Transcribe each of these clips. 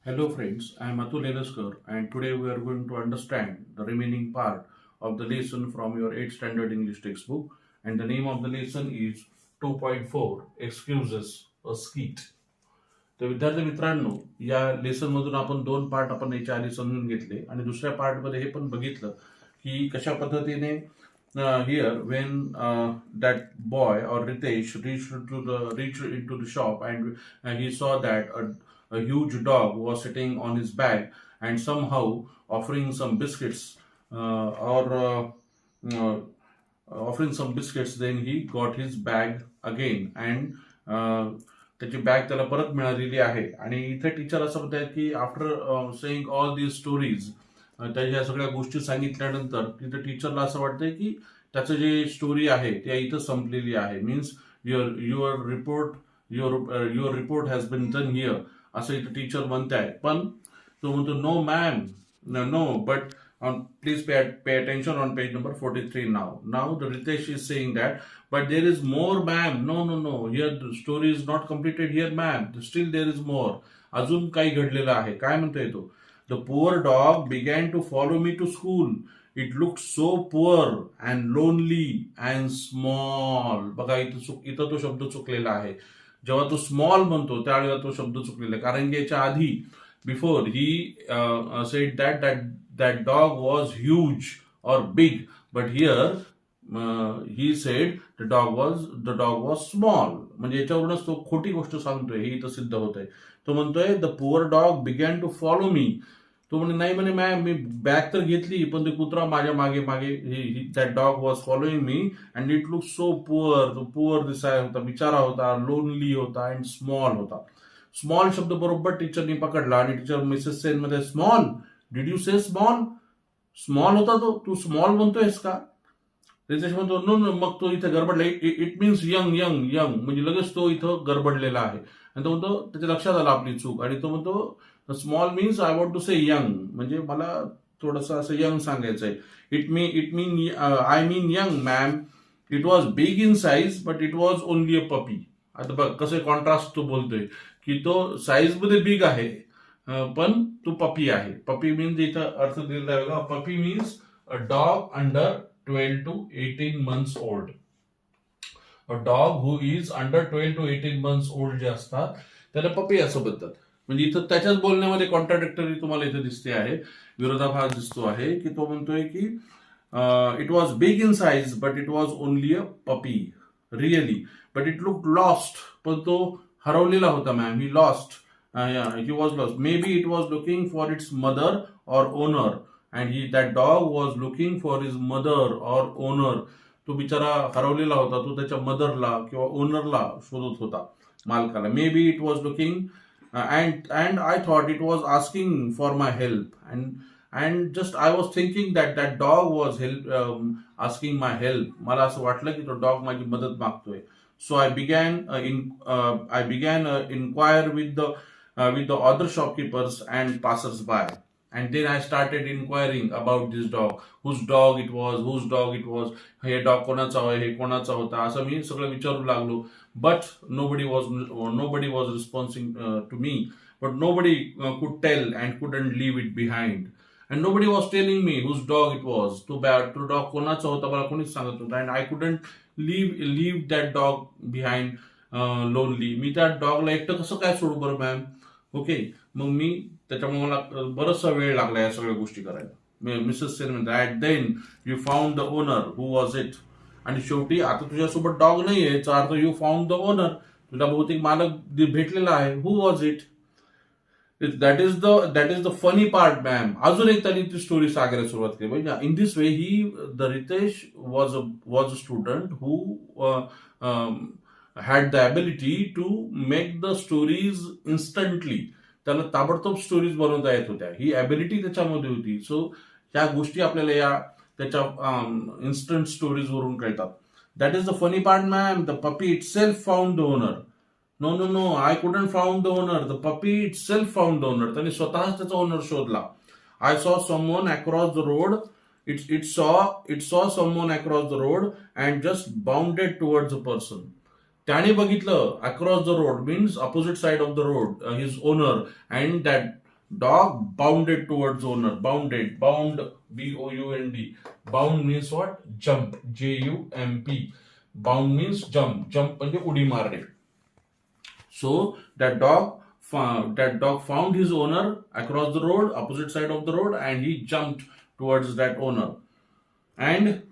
Hello friends, I am Atul Elaskar and today we are going to understand the remaining part of the lesson from your 8th standard English textbook, and the name of the lesson is 2.4 Excuses a Skit. तर विद्यार्थी मित्रांनो, या lesson मधून आपण दोन part आपण याच्या आधी समजून घेतले आणि दुसऱ्या पार्ट मध्ये हे पण बघितलं की कशा पद्धतीने here when that boy or Ritesh reached into the shop and he saw that a huge dog was sitting on his bag and somehow offering some biscuits or offering some biscuits. Then he got his bag again and त्याची bag त्याला परत मिळालेली आहे. आणि इथे teacher असं म्हणतात की after saying all these stories, त्याच्या सगळ्या गोष्टी सांगितल्यानंतर तिथे टीचरला असं वाटतंय की त्याचं जे स्टोरी आहे ते इथं संपलेली आहे. Means your your report your report has been done here असं इथं टीचर म्हणताय. पण तो म्हणतो no ma'am, no but please pay attention on page number 43 now. Now the Ritesh is saying that, but there is more, ma'am. No, no, no. Here the story is not completed here, ma'am. Still there is more. अजून काही घडलेलं आहे. काय म्हणतोय तो? The poor dog began to follow me to school. It looked so poor and lonely and small. बघा इथं तो शब्द चुकलेला आहे. जेव्हा तो स्मॉल म्हणतो त्यावेळेला तो शब्द चुकलेला आहे. कारण की याच्या आधी before he said that dog was huge or big, but here he said the dog was small. म्हणजे याच्यावरूनच तो खोटी गोष्ट सांगतोय हे इथं सिद्ध होत आहे. तो म्हणतोय the poor dog began to follow me. तो म्हणे नाही म्हणे मॅम, मी बॅग तर घेतली पण ते कुत्रा माझ्या मागे मागे, that dog was following me and it look so poor. तो पुअर दिसाय होता, बिचारा होता, लोनली होता अँड स्मॉल होता. स्मॉल शब्द बरोबर टीचरनी पकडला आणि टीचर मिसेस सेन मध्ये small, did you say small? Small होता तो, तू स्मॉल म्हणतोयस का? रितेश म्हणतो नो नो. मग तो इथे गडबडला. It means young young young, म्हणजे लगेच तो इथं गडबडलेला आहे. आणि तो म्हणतो त्याच्या लक्षात आला आपली चूक आणि तो म्हणतो small means I want to say young, म्हणजे मला थोडस असं यंग सांगायचंय. I mean young ma'am. It was big in size but it was only a puppy. आता बघ कसं कॉन्ट्रास्ट तो बोलतोय की तो साईज मध्ये बिग आहे पण तो पपी आहे. पपी मीन्स इथं अर्थ दिलेला आहे बघा. Puppy means a dog under 12 to 18 months old. A dog who is under 12 to 18 months old जे असतात त्याला पपी असं म्हणतात. म्हणजे इथं त्याच्याच बोलण्यामध्ये कॉन्ट्राडिक्टरी तुम्हाला इथे दिसते आहे, विरोधाभास दिसतो आहे की तो म्हणतोय की it was big in size but it was only a puppy really, but it look lost. पण तो हरवलेला होता ma'am. He lost. He was lost. Maybe it was looking for its mother or owner, and that dog was looking for his mother or owner. तो बिचारा हरवलेला होता, तो त्याच्या मदरला किंवा ओनरला शोधत होता, मालकाला. May be it was looking and I thought it was asking for my help, and just I was thinking that dog was asking my help. मला असं वाटलं की तो डॉग माझी मदत मागतोय. So I began inquire with the other shopkeepers and passers-by. And then I started inquiring about this dog. Whose dog it was. हे dog कोणाचा होय, हे कोणाचा होता, असं मी सगळं विचारू लागलो. But nobody was responding to me. But nobody could tell and couldn't leave it behind. And nobody was telling me whose dog it was. तो डॉग कोणाचा होता मला कोणीच सांगत होता. And I couldn't leave that dog behind lonely. मी त्या डॉगला एकटं कसं काय सोडू बरं मॅम? ओके. मग मी त्याच्यामुळे मला बराचसा वेळ लागला या सगळ्या गोष्टी करायला. मिसेस सेन म्हणते at then you found the owner. Who was it? आणि शेवटी आता तुझ्यासोबत डॉग नाहीये याचा earth you found the owner. तुला बहुतेक मालक भेटलेला आहे. Who was it? That is the funny part ma'am. अजून एक त्यांनी ती स्टोरी सांगायला सुरुवात केली. म्हणजे in this way the Ritesh was a student who had the ability to make the stories instantly. त्याला ताबडतोब स्टोरीज बनवता येत होत्या. ही ॲबिलिटी त्याच्यामध्ये होती. सो ह्या गोष्टी आपल्याला या त्याच्या इन्स्टंट स्टोरीज वरून कळतात. That is the funny part ma'am. The puppy itself found the owner. No no no, I couldn't found the owner. The puppy itself found the owner. त्याने स्वतःच त्याचा ओनर शोधला. I saw someone across the road. It saw someone across the road and just bounded towards the person. त्याने बघितलं across the road means opposite side of the road his owner, and that Dog bounded towards owner. Bounded, bound, B-O-U-N-D. Bound means what? Jump, J-U-M-P. Bound means jump. Jump म्हणजे उडी मारणे. So that dog found his owner across the road, opposite side of the road, and he jumped towards that owner. And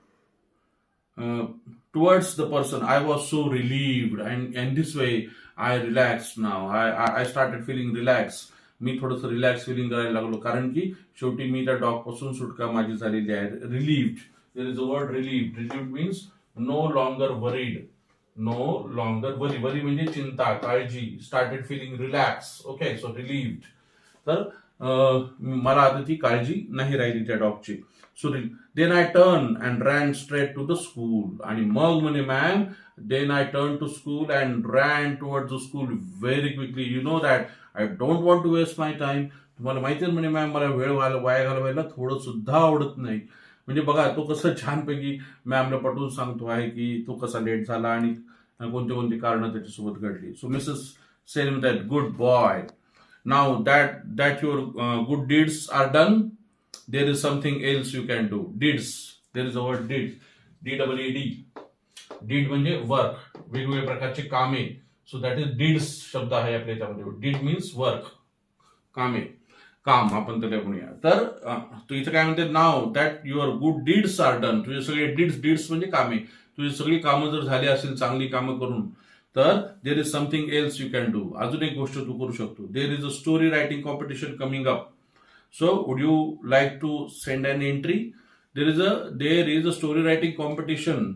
towards the person, I was so relieved, and this way I relaxed now. I started feeling relaxed. मी थोडंसं relax feeling करायला लागलो, कारण की शेवटी मी त्या dog पासून सुटका माझी झालेली आहे. Relieved, there is a word relieved. Relieved means no longer worried. No longer worry म्हणजे चिंता, काळजी. Started feeling relax. Okay, so relieved. तर मला आता ती काळजी नाही राहिली त्या डॉगची. So then I turn and ran straight to the school. आणि मग म्हणे ma'am, then I turn to school and ran towards the school very quickly. You know that I don't want to waste my time. तुम्हाला माहिती आहे म्हणे ma'am, मला वेळ वाया घालवायला थोडं सुद्धा आवडत नाही. म्हणजे बघा तो कसं छानपैकी मॅमला पटवून सांगतो आहे की तो कसा लेट झाला आणि कोणती कारणं त्याच्यासोबत घडली. So Mrs said that good boy, now that your good deeds are done, there is something else you can do. Deeds, there is a word deeds, D-E-E-D. Deed म्हणजे वर्क, वेगवेगळ्या प्रकारचे कामे. सो दॅट इज डीड्स शब्द आहे आपल्या याच्यामध्ये. Did means work, कामे, काम आपण त्याला म्हणूया. तर तू इथं काय म्हणते, नाव that your good deeds are done. तुझे सगळे डीड्स म्हणजे कामे. तुझी सगळी कामं जर झाली असेल चांगली कामं करून, तर there is something else you can do. अजून एक गोष्ट तू करू शकतो. There is a story writing competition coming up. So would you like to send an entry? There is a story writing competition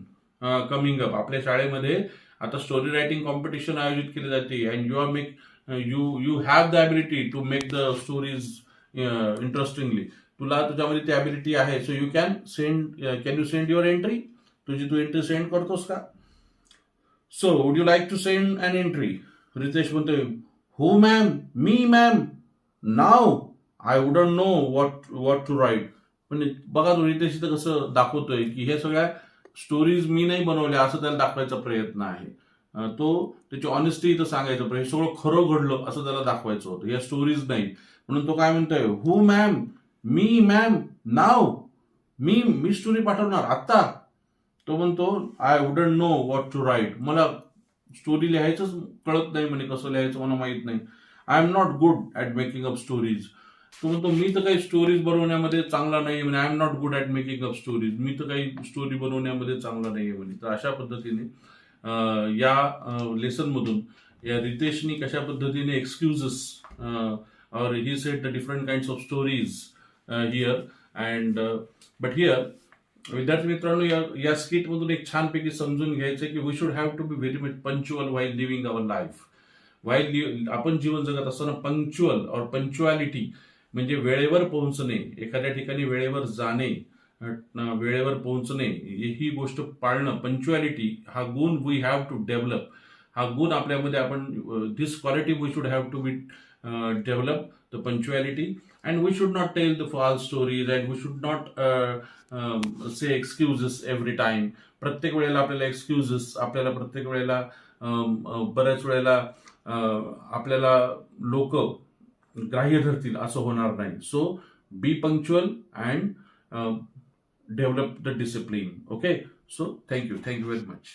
coming up. आपल्या शाळेमध्ये आता story writing competition आयोजित केली जाते. And you have the ability to make the stories interestingly. तुझ्यामध्ये ती ability आहे. So you can you send your entry? तुझी तू एंट्री सेंड करतोस का? So would you like to send an entry? Ritesh म्हणतोय, हो मॅम, मी ma'am, now I wouldn't know what to write. म्हणजे बघा तो रितेश इथं कसं दाखवतोय की हे सगळ्या स्टोरीज मी नाही बनवल्या असं त्याला दाखवायचा प्रयत्न आहे. तो त्याची ऑनेस्टी इथं सांगायचा प्रयत्न, हे सगळं खरं घडलं असं त्याला दाखवायचं होतं, या स्टोरीज नाही. म्हणून तो काय म्हणतोय, हु मॅम, मी मॅम, नाव, मी स्टोरी पाठवणार आत्ता. तो म्हणतो, I wouldn't know what to write. मला स्टोरी लिहायचंच कळत नाही म्हणे, कसं लिहायचं मला माहित नाही. I am not good at making up stories. तो म्हणतो, मी तर काही स्टोरीज बनवण्यामध्ये चांगला नाही म्हणे. I am not good at making up stories. मी तर काही स्टोरी बनवण्यामध्ये चांगला नाही म्हणे. तर अशा पद्धतीने या लेसन मधून या रितेशनी कशा पद्धतीने एक्सक्युजेस और he said the different kinds of stories here and but here. विद्यार्थी मित्रांनो, या स्किट मधून एक छानपैकी समजून घ्यायचं की we should have to be very much punctual while living our life. आपण जीवन जगत असताना पंक्च्युअल और पंक्च्युअलिटी म्हणजे वेळेवर पोहोचणे, एखाद्या ठिकाणी वेळेवर जाणे, वेळेवर पोहोचणे, ही गोष्ट पाळणं, पंक्च्युअलिटी हा गुण वी हॅव टू डेव्हलप. हा गुण आपल्यामध्ये आपण, this quality we should have to be develop the punctuality. And we should not tell the false stories and we should not say excuses every time. प्रत्येक वेळेला आपल्याला excuses, आपल्याला प्रत्येक वेळेला बऱ्याच वेळेला आपल्याला लोक ग्राह्य धरतील असं होणार नाही. So be punctual and develop the discipline. Okay, so thank you very much.